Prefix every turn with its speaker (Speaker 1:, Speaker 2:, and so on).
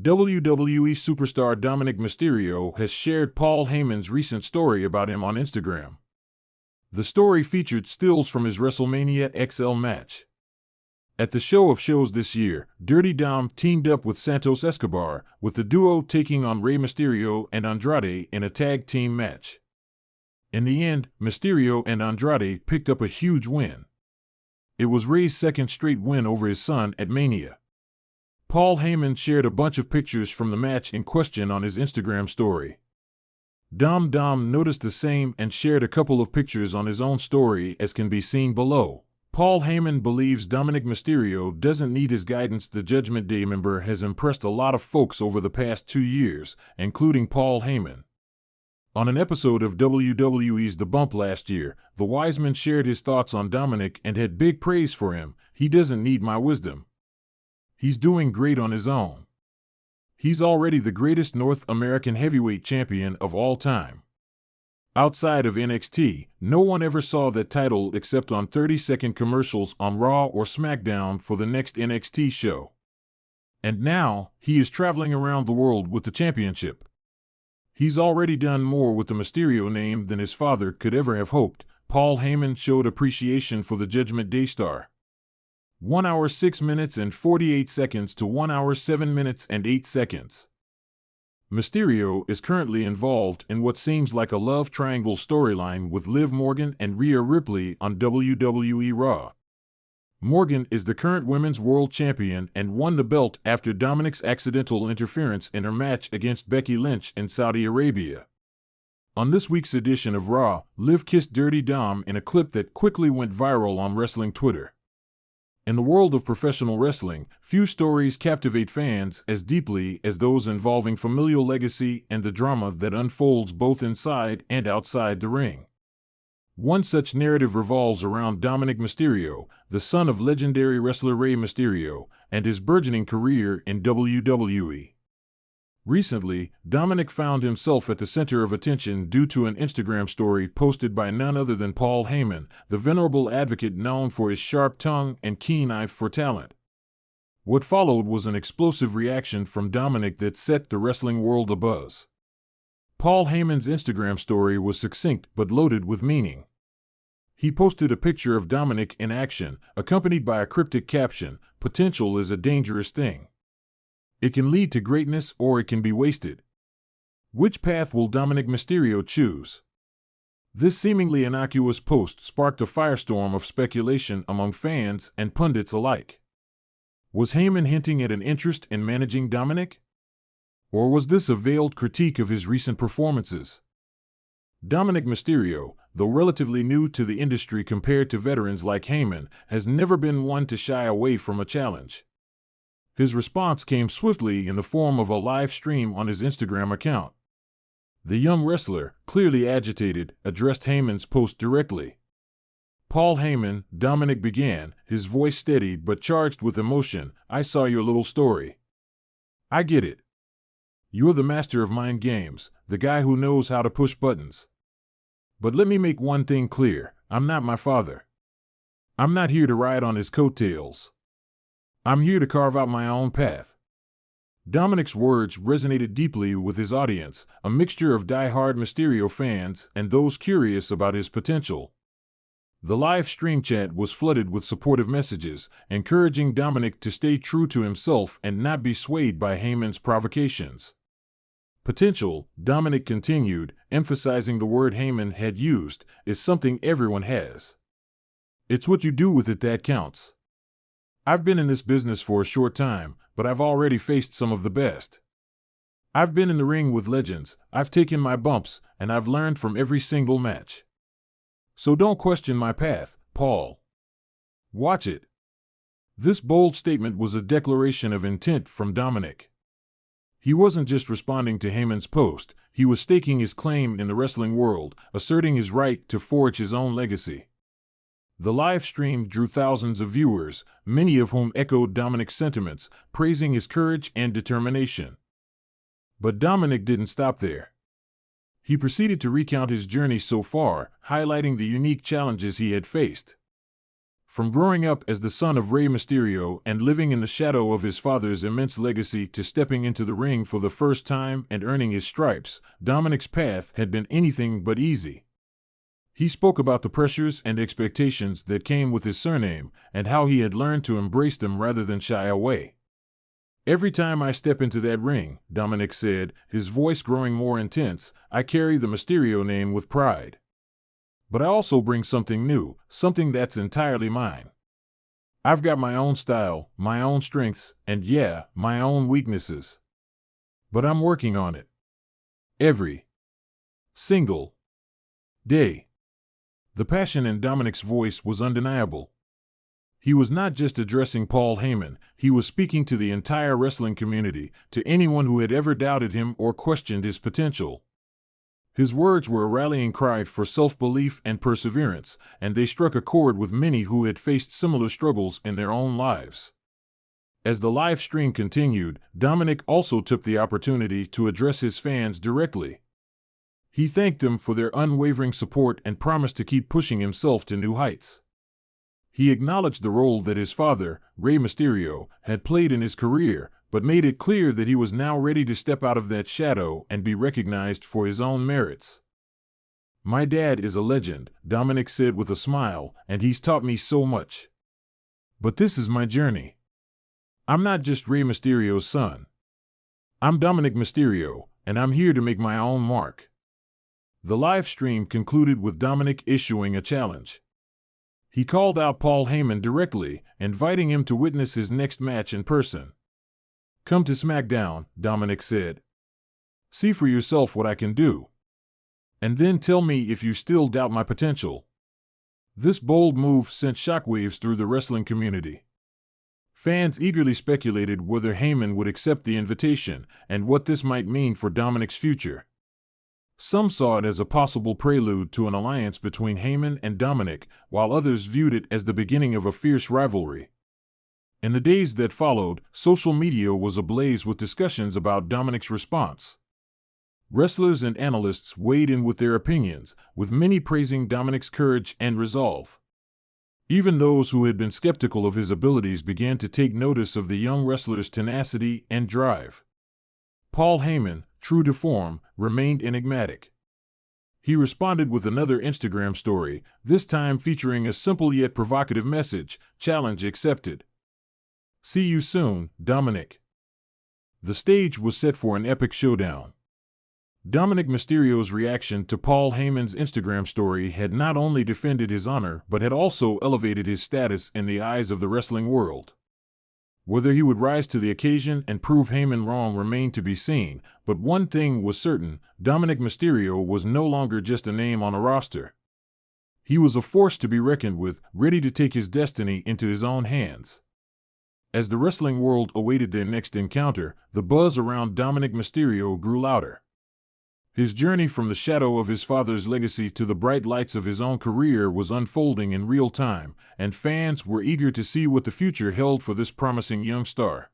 Speaker 1: WWE superstar Dominik Mysterio has shared Paul Heyman's recent story about him on Instagram. The story featured stills from his WrestleMania XL match. At the Show of Shows this year, Dirty Dom teamed up with Santos Escobar, with the duo taking on Rey Mysterio and Andrade in a tag team match. In the end, Mysterio and Andrade picked up a huge win. It was Rey's second straight win over his son at Mania. Paul Heyman shared a bunch of pictures from the match in question on his Instagram story. Dom noticed the same and shared a couple of pictures on his own story, as can be seen below. Paul Heyman believes Dominik Mysterio doesn't need his guidance. The Judgment Day member has impressed a lot of folks over the past 2 years, including Paul Heyman. On an episode of WWE's The Bump last year, the Wiseman shared his thoughts on Dominik and had big praise for him. "He doesn't need my wisdom. He's doing great on his own. He's already the greatest North American heavyweight champion of all time. Outside of NXT, no one ever saw that title except on 30-second commercials on Raw or SmackDown for the next NXT show. And now, he is traveling around the world with the championship. He's already done more with the Mysterio name than his father could ever have hoped." Paul Heyman showed appreciation for the Judgment Day star. 1 hour 6 minutes and 48 seconds to 1 hour 7 minutes and 8 seconds. Mysterio is currently involved in what seems like a love triangle storyline with Liv Morgan and Rhea Ripley on WWE Raw. Morgan is the current Women's World Champion and won the belt after Dominik's accidental interference in her match against Becky Lynch in Saudi Arabia. On this week's edition of Raw, Liv kissed Dirty Dom in a clip that quickly went viral on wrestling Twitter. In the world of professional wrestling, few stories captivate fans as deeply as those involving familial legacy and the drama that unfolds both inside and outside the ring. One such narrative revolves around Dominik Mysterio, the son of legendary wrestler Rey Mysterio, and his burgeoning career in WWE. Recently, Dominik found himself at the center of attention due to an Instagram story posted by none other than Paul Heyman, the venerable advocate known for his sharp tongue and keen eye for talent. What followed was an explosive reaction from Dominik that set the wrestling world abuzz. Paul Heyman's Instagram story was succinct but loaded with meaning. He posted a picture of Dominik in action, accompanied by a cryptic caption, "Potential is a dangerous thing. It can lead to greatness or it can be wasted. Which path will Dominik Mysterio choose?" This seemingly innocuous post sparked a firestorm of speculation among fans and pundits alike. Was Heyman hinting at an interest in managing Dominik? Or was this a veiled critique of his recent performances? Dominik Mysterio, though relatively new to the industry compared to veterans like Heyman, has never been one to shy away from a challenge. His response came swiftly in the form of a live stream on his Instagram account. The young wrestler, clearly agitated, addressed Heyman's post directly. "Paul Heyman," Dominik began, his voice steady but charged with emotion, "I saw your little story. I get it. You're the master of mind games, the guy who knows how to push buttons. But let me make one thing clear, I'm not my father. I'm not here to ride on his coattails. I'm here to carve out my own path." Dominik's words resonated deeply with his audience, a mixture of die-hard Mysterio fans and those curious about his potential. The live stream chat was flooded with supportive messages, encouraging Dominik to stay true to himself and not be swayed by Heyman's provocations. "Potential," Dominik continued, emphasizing the word Heyman had used, "is something everyone has. It's what you do with it that counts. I've been in this business for a short time, but I've already faced some of the best. I've been in the ring with legends, I've taken my bumps, and I've learned from every single match. So don't question my path, Paul. Watch it." This bold statement was a declaration of intent from Dominik. He wasn't just responding to Heyman's post, he was staking his claim in the wrestling world, asserting his right to forge his own legacy. The live stream drew thousands of viewers, many of whom echoed Dominik's sentiments, praising his courage and determination. But Dominik didn't stop there. He proceeded to recount his journey so far, highlighting the unique challenges he had faced. From growing up as the son of Rey Mysterio and living in the shadow of his father's immense legacy to stepping into the ring for the first time and earning his stripes, Dominik's path had been anything but easy. He spoke about the pressures and expectations that came with his surname and how he had learned to embrace them rather than shy away. "Every time I step into that ring," Dominik said, his voice growing more intense, "I carry the Mysterio name with pride. But I also bring something new, something that's entirely mine. I've got my own style, my own strengths, and yeah, my own weaknesses. But I'm working on it. Every single day." The passion in Dominik's voice was undeniable. He was not just addressing Paul Heyman, he was speaking to the entire wrestling community, to anyone who had ever doubted him or questioned his potential. His words were a rallying cry for self-belief and perseverance, and they struck a chord with many who had faced similar struggles in their own lives. As the live stream continued, Dominik also took the opportunity to address his fans directly. He thanked them for their unwavering support and promised to keep pushing himself to new heights. He acknowledged the role that his father, Rey Mysterio, had played in his career, but made it clear that he was now ready to step out of that shadow and be recognized for his own merits. "My dad is a legend," Dominik said with a smile, "and he's taught me so much. But this is my journey. I'm not just Rey Mysterio's son. I'm Dominik Mysterio, and I'm here to make my own mark." The live stream concluded with Dominik issuing a challenge. He called out Paul Heyman directly, inviting him to witness his next match in person. "Come to SmackDown," Dominik said. "See for yourself what I can do. And then tell me if you still doubt my potential." This bold move sent shockwaves through the wrestling community. Fans eagerly speculated whether Heyman would accept the invitation and what this might mean for Dominik's future. Some saw it as a possible prelude to an alliance between Heyman and Dominik, while others viewed it as the beginning of a fierce rivalry. In the days that followed, social media was ablaze with discussions about Dominik's response. Wrestlers and analysts weighed in with their opinions, with many praising Dominik's courage and resolve. Even those who had been skeptical of his abilities began to take notice of the young wrestler's tenacity and drive. Paul Heyman, true to form, remained enigmatic. He responded with another Instagram story, this time featuring a simple yet provocative message: "Challenge accepted. See you soon, Dominik." The stage was set for an epic showdown. Dominik Mysterio's reaction to Paul Heyman's Instagram story had not only defended his honor but had also elevated his status in the eyes of the wrestling world. Whether he would rise to the occasion and prove Heyman wrong remained to be seen, but one thing was certain: Dominik Mysterio was no longer just a name on a roster. He was a force to be reckoned with, ready to take his destiny into his own hands. As the wrestling world awaited their next encounter, the buzz around Dominik Mysterio grew louder. His journey from the shadow of his father's legacy to the bright lights of his own career was unfolding in real time, and fans were eager to see what the future held for this promising young star.